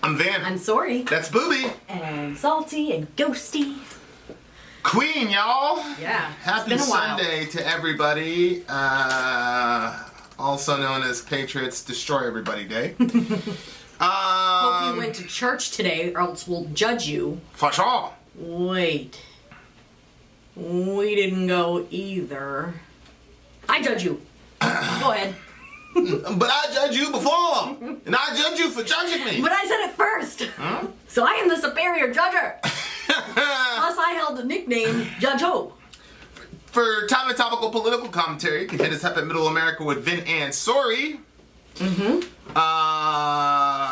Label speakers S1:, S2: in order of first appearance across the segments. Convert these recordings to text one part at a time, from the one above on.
S1: I'm Vin.
S2: I'm Sori.
S1: That's Booby.
S2: And Salty and Ghosty.
S1: Queen, y'all.
S2: Yeah.
S1: Happy Sunday to everybody. Also known as Patriots Destroy Everybody Day.
S2: Hope you went to church today, or else we'll judge you.
S1: For sure.
S2: Wait. We didn't go either. I judge you. Go ahead.
S1: But I judge you before. And I judge you for judging me.
S2: But I said it first.
S1: Huh?
S2: So I am the superior judger. Plus I held the nickname Judge Hope.
S1: For time and topical political commentary, you can hit us up at Middle America with Vin and Sori.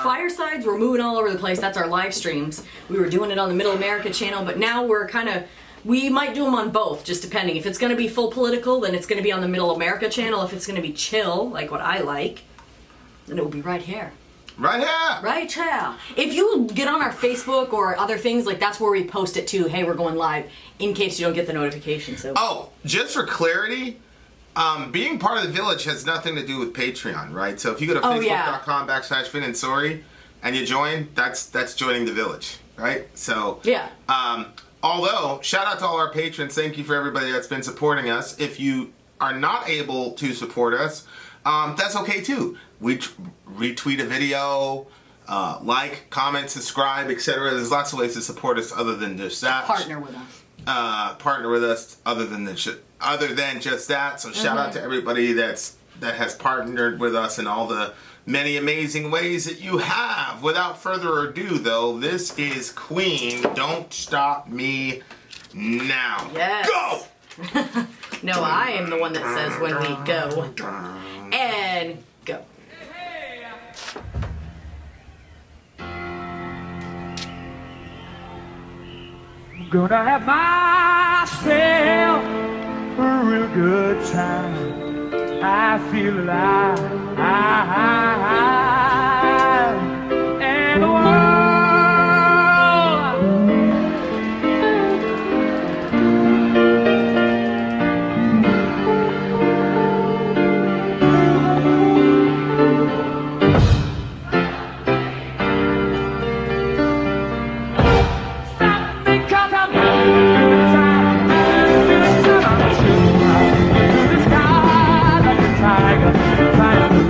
S2: Firesides, we're moving all over the place. That's our live streams. We were doing it on the Middle America channel, but now we're we might do them on both, just depending. If it's going to be full political, then it's going to be on the Middle America channel. If it's going to be chill, like what I like, then it will be right here.
S1: Right here.
S2: Right here. If you get on our Facebook or other things, like that's where we post it too. Hey, we're going live, in case you don't get the notification. So.
S1: Oh, just for clarity, being part of the village has nothing to do with Patreon, right? So if you go to facebook.com/Vin and Sori and you join, that's joining the village, right? So
S2: yeah.
S1: Although, shout out to all our patrons. Thank you for everybody that's been supporting us. If you are not able to support us, that's okay too. We retweet a video, like, comment, subscribe, etc. There's lots of ways to support us other than just that.
S2: Partner with us.
S1: Partner with us other than just that. So shout out to everybody that has partnered with us in all the many amazing ways that you have. Without further ado, though, this is Queen. Don't stop me now.
S2: Yes.
S1: Go!
S2: No, I am the one that says when we go. And go.
S3: I'm gonna have myself a real good time. I feel alive, and the world stop me 'cause I'm having a good time. I'm to the sky like a tiger, trying to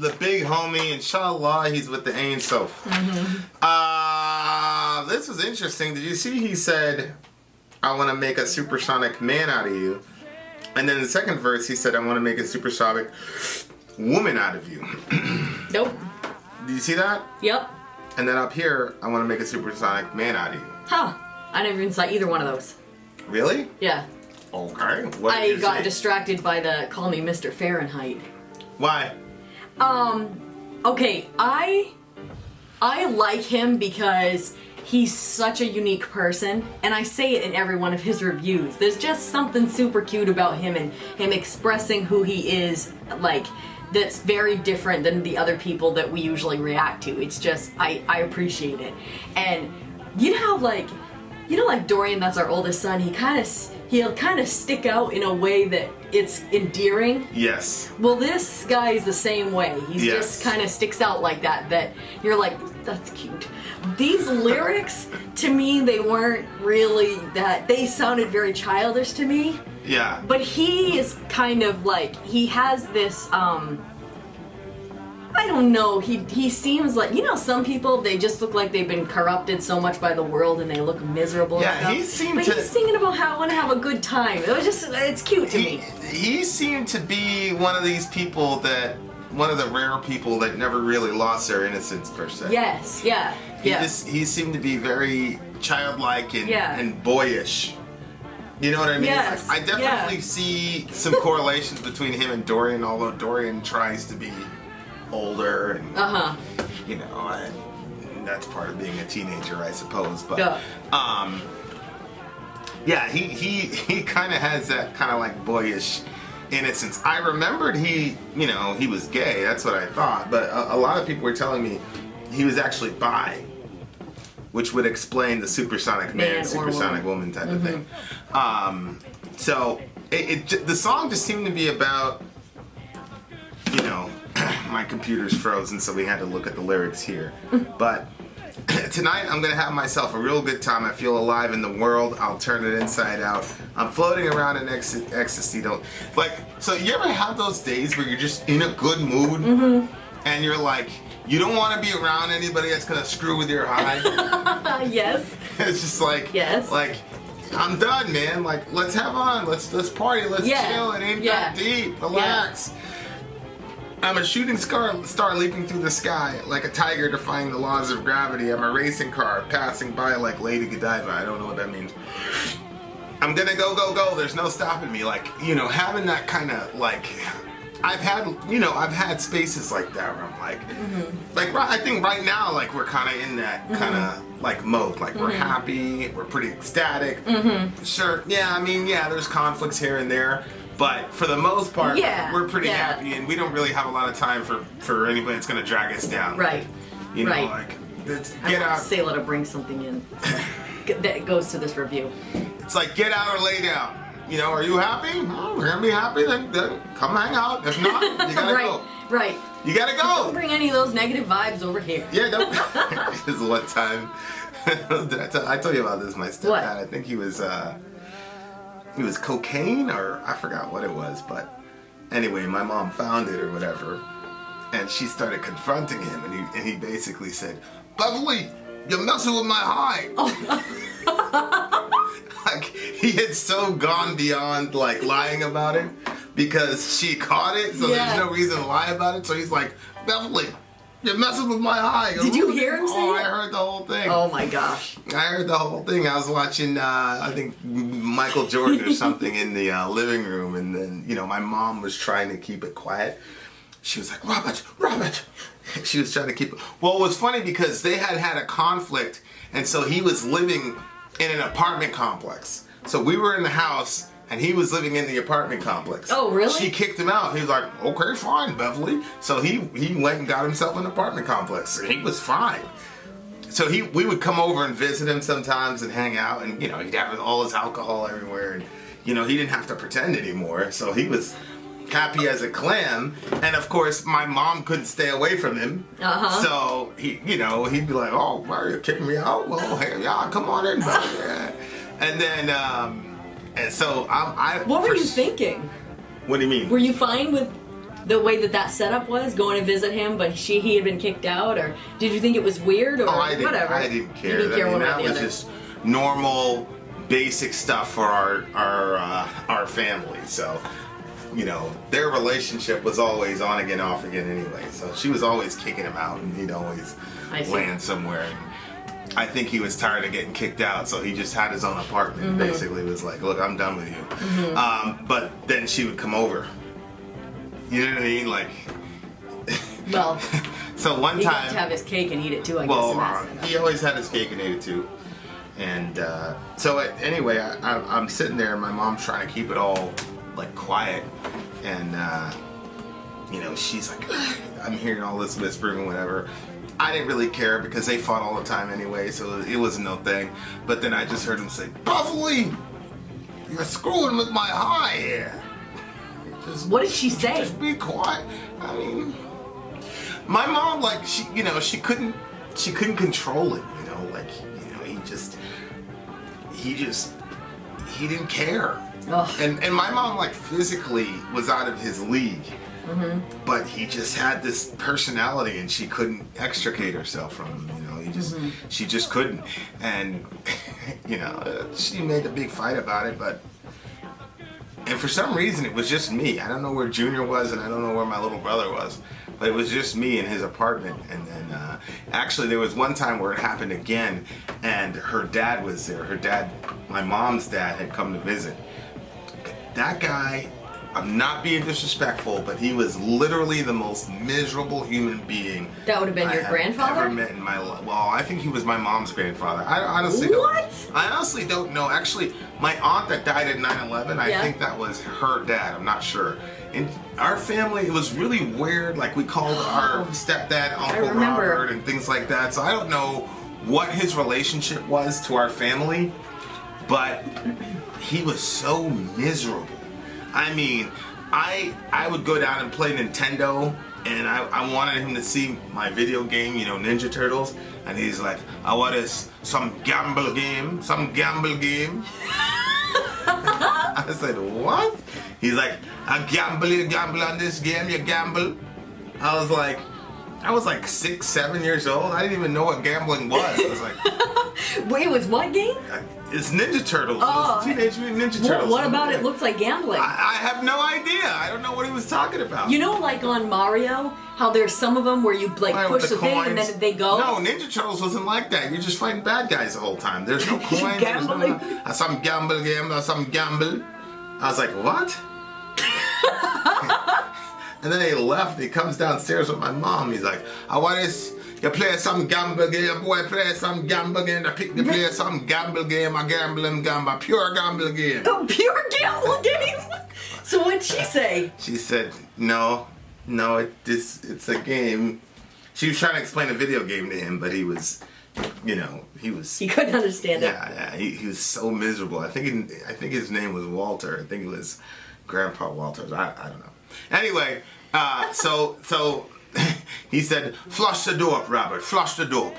S1: the big homie. Inshallah, he's with the Ain Sof. This was interesting. Did you see he said, I want to make a supersonic man out of you. And then in the second verse, he said, I want to make a supersonic woman out of you.
S2: Nope.
S1: Do you see that?
S2: Yep.
S1: And then up here, I want to make a supersonic man out of you.
S2: Huh. I never even saw either one of those.
S1: Really?
S2: Yeah.
S1: Okay. What did
S2: I
S1: you
S2: got
S1: say?
S2: distracted by the call me Mr. Fahrenheit.
S1: Why?
S2: Okay, I like him because he's such a unique person, and I say it in every one of his reviews. There's just something super cute about him and him expressing who he is, like, that's very different than the other people that we usually react to. It's just, I appreciate it. And you know how, like Dorian, that's our oldest son, he'll kind of stick out in a way that it's endearing.
S1: Yes.
S2: Well, this guy is the same way. He's just kind of sticks out like that you're like, that's cute. These lyrics, to me, they weren't really that, they sounded very childish to me.
S1: Yeah.
S2: But he is kind of like, he has this, I don't know, he seems like, you know, some people, they just look like they've been corrupted so much by the world and they look miserable
S1: Yeah,
S2: and stuff.
S1: he seemed
S2: but
S1: to...
S2: he's singing about how I want to have a good time. It was just, it's cute to me.
S1: He seemed to be one of these people that, one of the rare people that never really lost their innocence, per se.
S2: Yes, yeah, yeah.
S1: He seemed to be very childlike and,
S2: Yeah.
S1: and boyish. You know what I mean?
S2: Yes,
S1: I definitely see some correlations between him and Dorian, although Dorian tries to be older and, you know, and that's part of being a teenager, I suppose. But, yeah, he kind of has that kind of like boyish innocence. I remembered he was gay. That's what I thought. But a lot of people were telling me he was actually bi, which would explain the supersonic man, supersonic woman type of thing. So the song just seemed to be about, you know, my computer's frozen, so we had to look at the lyrics here. But tonight I'm gonna have myself a real good time. I feel alive in the world. I'll turn it inside out. I'm floating around in ecstasy. So you ever have those days where you're just in a good mood and you're like, you don't want to be around anybody that's gonna screw with your high?
S2: Yes.
S1: It's just like,
S2: yes.
S1: Like, I'm done, man. Like, let's have on. Let's party. Let's chill. It ain't that deep. Relax. I'm a shooting star leaping through the sky, like a tiger defying the laws of gravity. I'm a racing car passing by like Lady Godiva. I don't know what that means. I'm gonna go, go, go. There's no stopping me. Like, you know, having that kind of like, I've had spaces like that where I'm like, like I think right now, like we're kind of in that kind of like mode. Like we're happy, we're pretty ecstatic. Sure, yeah. I mean, yeah. There's conflicts here and there. But for the most part, we're pretty happy, and we don't really have a lot of time for anybody that's going to drag us down.
S2: Right.
S1: You know, like, get out.
S2: Sayla to bring something in that goes to this review.
S1: It's like, get out or lay down. You know, are you happy? Oh, we're going to be happy, then come hang out. If not, you got to go.
S2: Right.
S1: You got to go.
S2: Don't bring any of those negative vibes over here.
S1: Yeah, don't. This is one time. I told you about this, my stepdad.
S2: What?
S1: I think he was cocaine, or I forgot what it was, but anyway, my mom found it or whatever, and she started confronting him, and he basically said, Beverly, you're messing with my high. Like, he had so gone beyond like lying about it because she caught it, so there's no reason to lie about it. So he's like, Beverly, you're messing with my high.
S2: Did you hear him say
S1: Oh,
S2: it?
S1: I heard the whole thing.
S2: Oh my gosh.
S1: I heard the whole thing. I was watching, I think, Michael Jordan or something in the living room, and then, you know, my mom was trying to keep it quiet. She was like, Robert. She was trying to keep it. Well, it was funny because they had a conflict, and so he was living in an apartment complex. So we were in the house, and he was living in the apartment complex.
S2: Oh, really?
S1: She kicked him out. He was like, okay, fine, Beverly. So he went and got himself an apartment complex. He was fine. So we would come over and visit him sometimes and hang out, and, you know, he'd have all his alcohol everywhere, and, you know, he didn't have to pretend anymore. So he was happy as a clam, and of course my mom couldn't stay away from him. So he'd be like, oh, why are you kicking me out? Well, hey, yeah, come on in, buddy. And then and so I
S2: what were you thinking?
S1: What do you mean?
S2: Were you fine with the way that setup was, going to visit him, but he had been kicked out, or did you think it was weird, or whatever?
S1: I didn't care.
S2: You didn't care one way or
S1: that
S2: the
S1: was
S2: other.
S1: just normal, basic stuff for our family. So, you know, their relationship was always on again, off again anyway. So she was always kicking him out, and he'd always land somewhere. And I think he was tired of getting kicked out, so he just had his own apartment.
S2: Mm-hmm.
S1: Basically, was like, "Look, I'm done with you." But then she would come over. You know what I mean? Like,
S2: Well,
S1: so one
S2: he
S1: time,
S2: got to have his cake and eat it too, I
S1: well,
S2: guess.
S1: he always had his cake and ate it too. And anyway, I'm sitting there, and my mom's trying to keep it all like quiet, and you know, she's like, I'm hearing all this whispering and whatever. I didn't really care because they fought all the time anyway, so it was no thing. But then I just heard him say, "Buffalo, you're screwing with my high here."
S2: What did she say?
S1: Just be quiet. I mean, my mom, like, she couldn't control it. You know, like, you know, he didn't care.
S2: Ugh.
S1: And my mom, like, physically was out of his league.
S2: Mm-hmm.
S1: But he just had this personality, and she couldn't extricate herself from him. You know, she just couldn't. And you know, she made a big fight about it, and for some reason it was just me. I don't know where Junior was, and I don't know where my little brother was, but it was just me in his apartment. And then actually there was one time where it happened again, and her dad was there. Her dad, my mom's dad, had come to visit. That guy, I'm not being disrespectful, but he was literally the most miserable human being
S2: That would have been your grandfather?
S1: ever met in my life. Well, I think he was my mom's grandfather. I honestly don't know. Actually, my aunt that died at 9/11, I think that was her dad. I'm not sure. In our family, it was really weird. Like, we called our stepdad Uncle Robert and things like that. So I don't know what his relationship was to our family, but he was so miserable. I mean, I would go down and play Nintendo, and I wanted him to see my video game, you know, Ninja Turtles, and he's like, "I want some gamble game. I said, "What?" He's like, "I gamble on this game, you gamble." I was like 6, 7 years old. I didn't even know what gambling was. I was like,
S2: Wait, it was what game?
S1: it's Ninja Turtles.
S2: Oh,
S1: It's Teenage Mutant Ninja Turtles.
S2: What about it looked like gambling?
S1: I have no idea. I don't know what he was talking about.
S2: You know, like on Mario, how there's some of them where you like push the thing and then they go?
S1: No, Ninja Turtles wasn't like that. You're just fighting bad guys the whole time. There's no coins.
S2: Gambling.
S1: Some gamble game or some gamble. I was like, what? And then he left. He comes downstairs with my mom. He's like, I want this. You play some gamble game, boy. Play some gamble game. You play some gamble game. A gambling gamble, pure gamble game.
S2: Oh, pure gamble game. So what'd she say?
S1: She said, no, it's a game. She was trying to explain a video game to him, but he was, you know,
S2: He couldn't understand it.
S1: Yeah, he was so miserable. I think his name was Walter. I think it was Grandpa Walters. I don't know. Anyway, so he said, "Flush the dope, Robert. Flush the dope."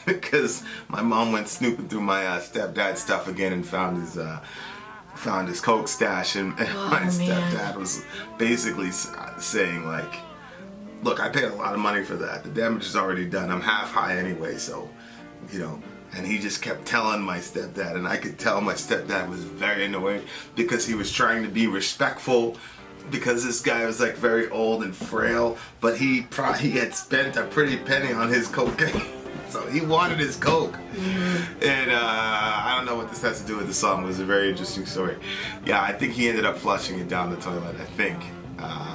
S1: Because my mom went snooping through my stepdad's stuff again and found his coke stash, and my stepdad was basically saying, like, "Look, I paid a lot of money for that. The damage is already done. I'm half high anyway, so, you know." And he just kept telling my stepdad, and I could tell my stepdad was very annoyed because he was trying to be respectful, because this guy was like very old and frail, but he had spent a pretty penny on his cocaine, so he wanted his coke. Mm-hmm. And I don't know what this has to do with the song. It was a very interesting story. Yeah, I think he ended up flushing it down the toilet. I think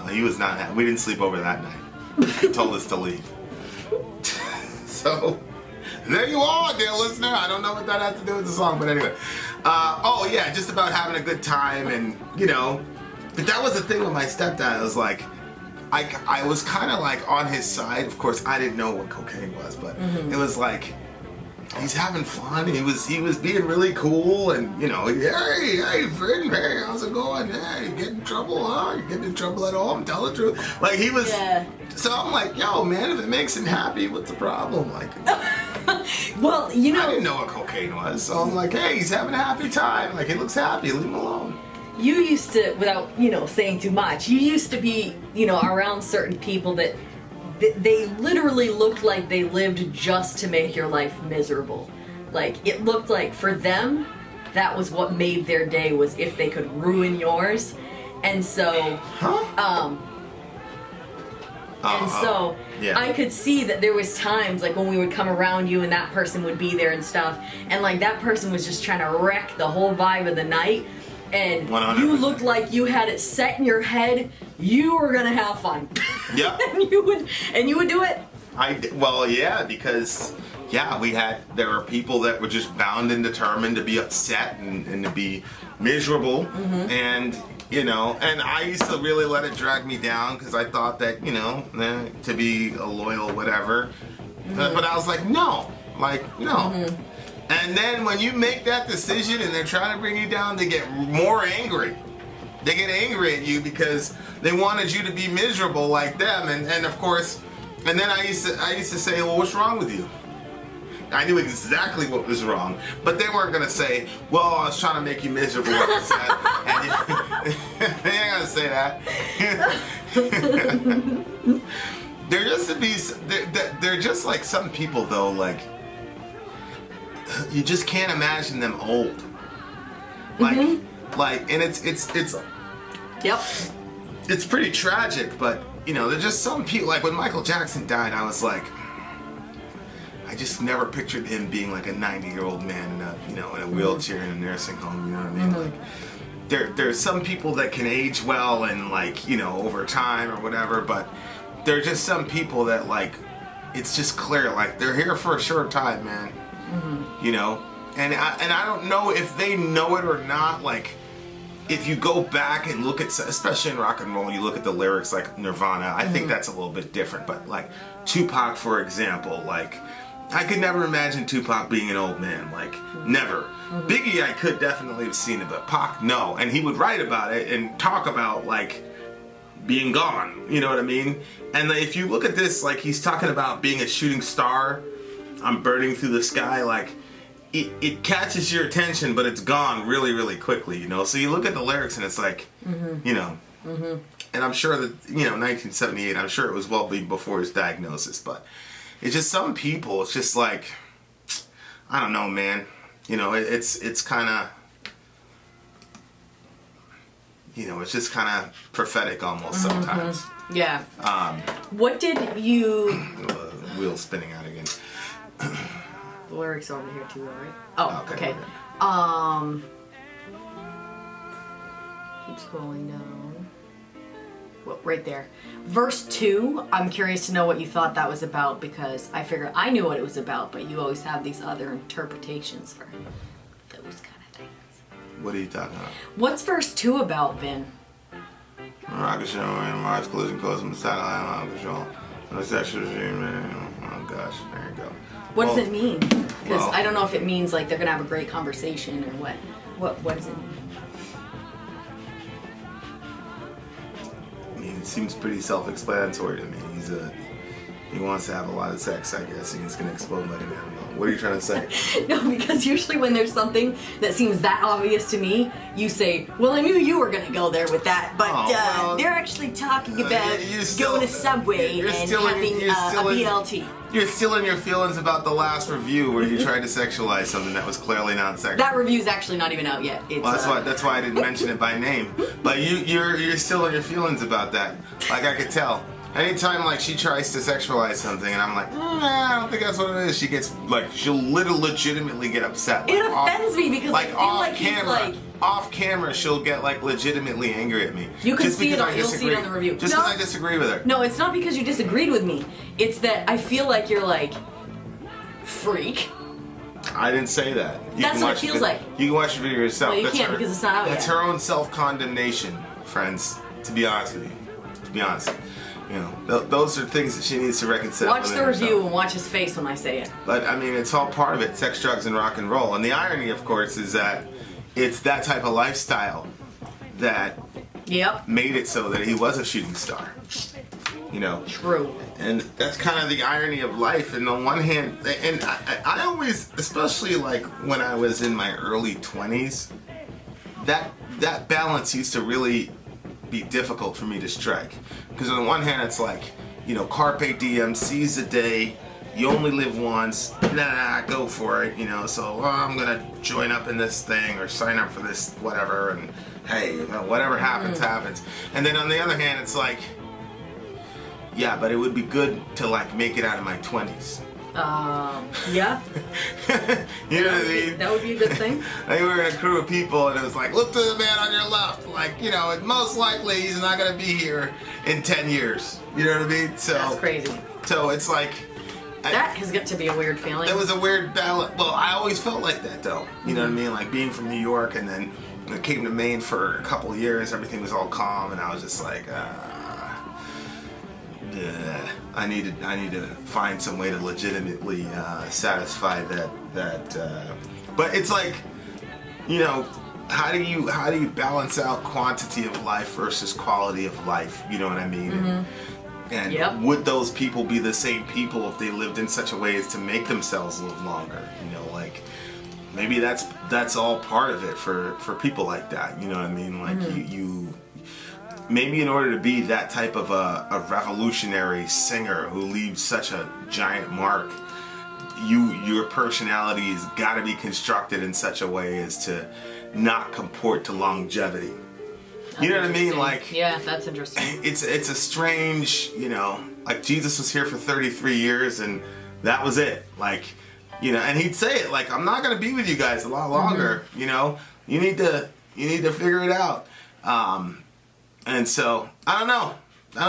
S1: he was not. We didn't sleep over that night. He told us to leave. So there you are, dear listener. I don't know what that has to do with the song, but anyway. Oh yeah, just about having a good time, and you know. But that was the thing with my stepdad. I was like, I was kind of like on his side. Of course, I didn't know what cocaine was, but it was like, he's having fun. He was being really cool, and you know, hey, Vin, hey, how's it going? Hey, you getting in trouble, huh? You getting in trouble at home? Tell the truth. Like, he was. Yeah. So I'm like, yo, man, if it makes him happy, what's the problem? Like,
S2: well, you know,
S1: I didn't know what cocaine was, so I'm like, hey, he's having a happy time. Like, he looks happy. Leave him alone.
S2: you used to, without, saying too much, you used to be, around certain people that they literally looked like they lived just to make your life miserable. Like, it looked like for them, that was what made their day, was if they could ruin yours. And so,
S1: yeah.
S2: I could see that there was times, like, when we would come around you and that person would be there and stuff, and, like, that person was just trying to wreck the whole vibe of the night, and
S1: 100%.
S2: You looked like you had it set in your head, you were gonna have fun.
S1: Yep.
S2: and you would do it?
S1: Well, yeah, because, there were people that were just bound and determined to be upset and to be miserable, and and I used to really let it drag me down because I thought that, to be a loyal whatever. But I was like, no. And then when you make that decision and they're trying to bring you down, they get more angry. They get angry at you because they wanted you to be miserable like them. And of course, and then I used to say, well, what's wrong with you? I knew exactly what was wrong, but they weren't gonna say, "Well, I was trying to make you miserable." They ain't gonna say that. They're just like some people, though. Like, you just can't imagine them old. And it's
S2: Yep.
S1: It's pretty tragic, but there's just some people. Like when Michael Jackson died, I was like, I just never pictured him being like a 90-year-old man in a wheelchair in a nursing home. You know what I mean? Like, there's some people that can age well and over time or whatever, but there are just some people that it's just clear they're here for a short time, man. And I don't know if they know it or not. If you go back and look at, especially in rock and roll, you look at the lyrics like Nirvana, I think that's a little bit different. But Tupac, for example, I could never imagine Tupac being an old man, never. Biggie, I could definitely have seen it, but Pac, no. And he would write about it and talk about, being gone, you know what I mean? And if you look at this, he's talking about being a shooting star, I'm burning through the sky, it catches your attention, but it's gone really, really quickly, So you look at the lyrics and it's and I'm sure that, 1978, I'm sure it was well before his diagnosis, but it's just some people, it's just I don't know, man. It's kind of, it's just kind of prophetic almost sometimes.
S2: Yeah. What did you...
S1: Wheel spinning out again.
S2: The lyrics are over here too, right? Oh, okay. Keep scrolling down. Well, right there. Verse 2, I'm curious to know what you thought that was about, because I figured I knew what it was about, but you always have these other interpretations for those kind of things.
S1: What are you talking about?
S2: What's verse 2 about, Vin?
S1: Rocket show and Mars collision close from satellite on control. No sexual regime, oh gosh, there you go.
S2: What does it mean? Because I don't know if it means they're gonna have a great conversation or what. What does it mean?
S1: I mean, it seems pretty self-explanatory to me. He wants to have a lot of sex, I guess, and he's gonna explode like an animal. What are you trying to say?
S2: No, because usually when there's something that seems that obvious to me, you say, well, I knew you were going to go there with that, but they're actually talking about going to Subway and having a BLT.
S1: You're still in your feelings about the last review where you tried to sexualize something that was clearly not sexual.
S2: That review's actually not even out yet. It's,
S1: well, that's why I didn't mention it by name. But you're still in your feelings about that. I could tell. Anytime she tries to sexualize something and I'm like, I don't think that's what it is, she gets she'll legitimately get upset.
S2: It offends me because I feel
S1: off camera she'll get legitimately angry at me.
S2: You can see it on you'll see it on the review.
S1: Just because I disagree with her.
S2: No, it's not because you disagreed with me. It's that I feel like you're freak.
S1: I didn't say that.
S2: That's what it feels like.
S1: You can watch the video yourself.
S2: Well, you can't because it's not out yet.
S1: That's her own self-condemnation, friends, to be honest with you. To be honest. Those are things that she needs to reconcile.
S2: Watch the review and watch his face when I say it.
S1: But I mean, it's all part of it. Sex, drugs, and rock and roll. And the irony, of course, is that it's that type of lifestyle that made it so that he was a shooting star.
S2: True.
S1: And that's kind of the irony of life. And on one hand, and I always, especially when I was in my early 20s, that balance used to really be difficult for me to strike. Because on the one hand, it's like, you know, carpe diem, seize the day. You only live once. Nah, go for it. You know, so I'm gonna join up in this thing or sign up for this whatever. And hey, you know, whatever happens, happens. And then on the other hand, it's like, yeah, but it would be good to like make it out of my 20s.
S2: Yeah.
S1: You know what I mean?
S2: That would be a good thing.
S1: Like we were in a crew of people, and it was like, look to the man on your left. Like, you know, most likely he's not gonna be here in 10 years. You know what I mean? So
S2: That's crazy.
S1: So it's like.
S2: That has got to be a weird feeling.
S1: It was a weird balance. Well, I always felt like that, though. You know what I mean? Like being from New York, and then I came to Maine for a couple of years. Everything was all calm, and I was just like, I need to find some way to legitimately satisfy that. But it's like, you know, how do you balance out quantity of life versus quality of life? You know what I mean? And would those people be the same people if they lived in such a way as to make themselves live longer? You know, like maybe that's all part of it for people like that. You know what I mean? Like you maybe in order to be that type of a revolutionary singer who leaves such a giant mark, your personality has got to be constructed in such a way as to not comport to longevity. You know what I mean? Like,
S2: yeah, that's interesting.
S1: It's a strange, you know, like Jesus was here for 33 years and that was it. Like, you know, and he'd say it like, I'm not gonna be with you guys a lot longer. You know, you need to figure it out. And so I don't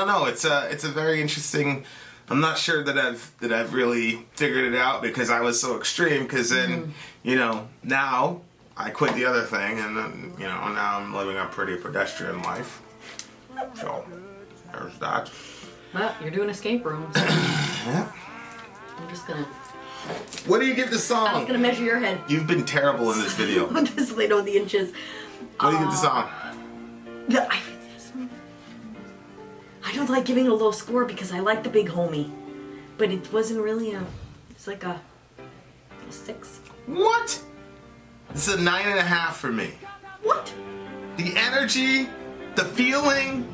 S1: know. It's a very interesting. I'm not sure that I've really figured it out because I was so extreme. Because then, you know, now. I quit the other thing, and then, you know, now I'm living a pretty pedestrian life. So, there's that.
S2: Well, you're doing escape rooms.
S1: Yeah.
S2: I'm just gonna...
S1: What do you give the song?
S2: I'm just gonna measure your head.
S1: You've been terrible in this video.
S2: I'm just laid on the inches.
S1: What do you give the song?
S2: I don't like giving a low score because I like the big homie. But it wasn't really it's like a 6.
S1: What? This is a 9.5 for me.
S2: What?
S1: The energy, the feeling.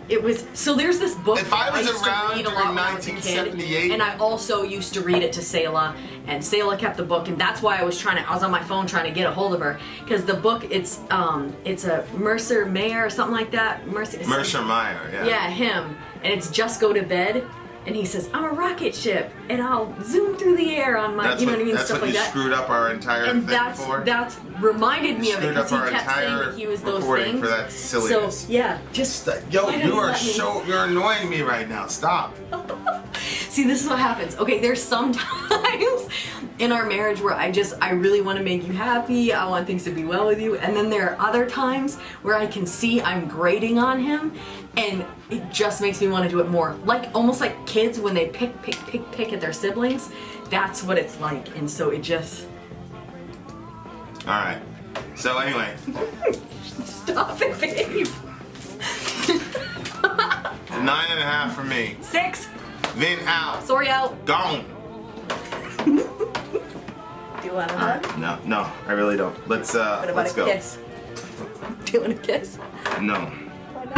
S2: It was so. There's this book.
S1: If I was
S2: used to
S1: around
S2: read a
S1: during
S2: lot when I was a kid,
S1: 1978,
S2: and I also used to read it to Selah, and Selah kept the book, and that's why I was on my phone trying to get a hold of her because the book it's a Mercer Mayer or something like that.
S1: Mercer Meyer, yeah.
S2: Yeah, him, and it's Just Go to Bed. And he says, I'm a rocket ship, and I'll zoom through the air on my, you know what I mean, stuff like that.
S1: That's what you screwed up our entire
S2: and
S1: thing for.
S2: that's reminded me of it because he kept saying that he was those things.
S1: For that silliness.
S2: So yeah, just
S1: yo, you're annoying me right now. Stop.
S2: See, this is what happens. Okay, there's some times in our marriage where I really want to make you happy. I want things to be well with you, and then there are other times where I can see I'm grating on him. And it just makes me want to do it more. Like, almost like kids when they pick at their siblings. That's what it's like. And so it just...
S1: Alright. So anyway.
S2: Stop it, babe.
S1: 9.5 for me.
S2: 6.
S1: Vin out.
S2: Sori out.
S1: Gone.
S2: Do you want a hug?
S1: No, I really don't. Let's
S2: What about
S1: let's
S2: a
S1: go.
S2: kiss? Do you want a kiss?
S1: No.
S3: Don't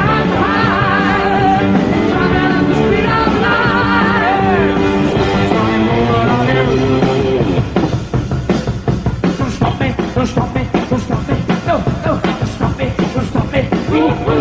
S3: stop me, don't stop me, don't stop me, no, don't stop me, don't stop me.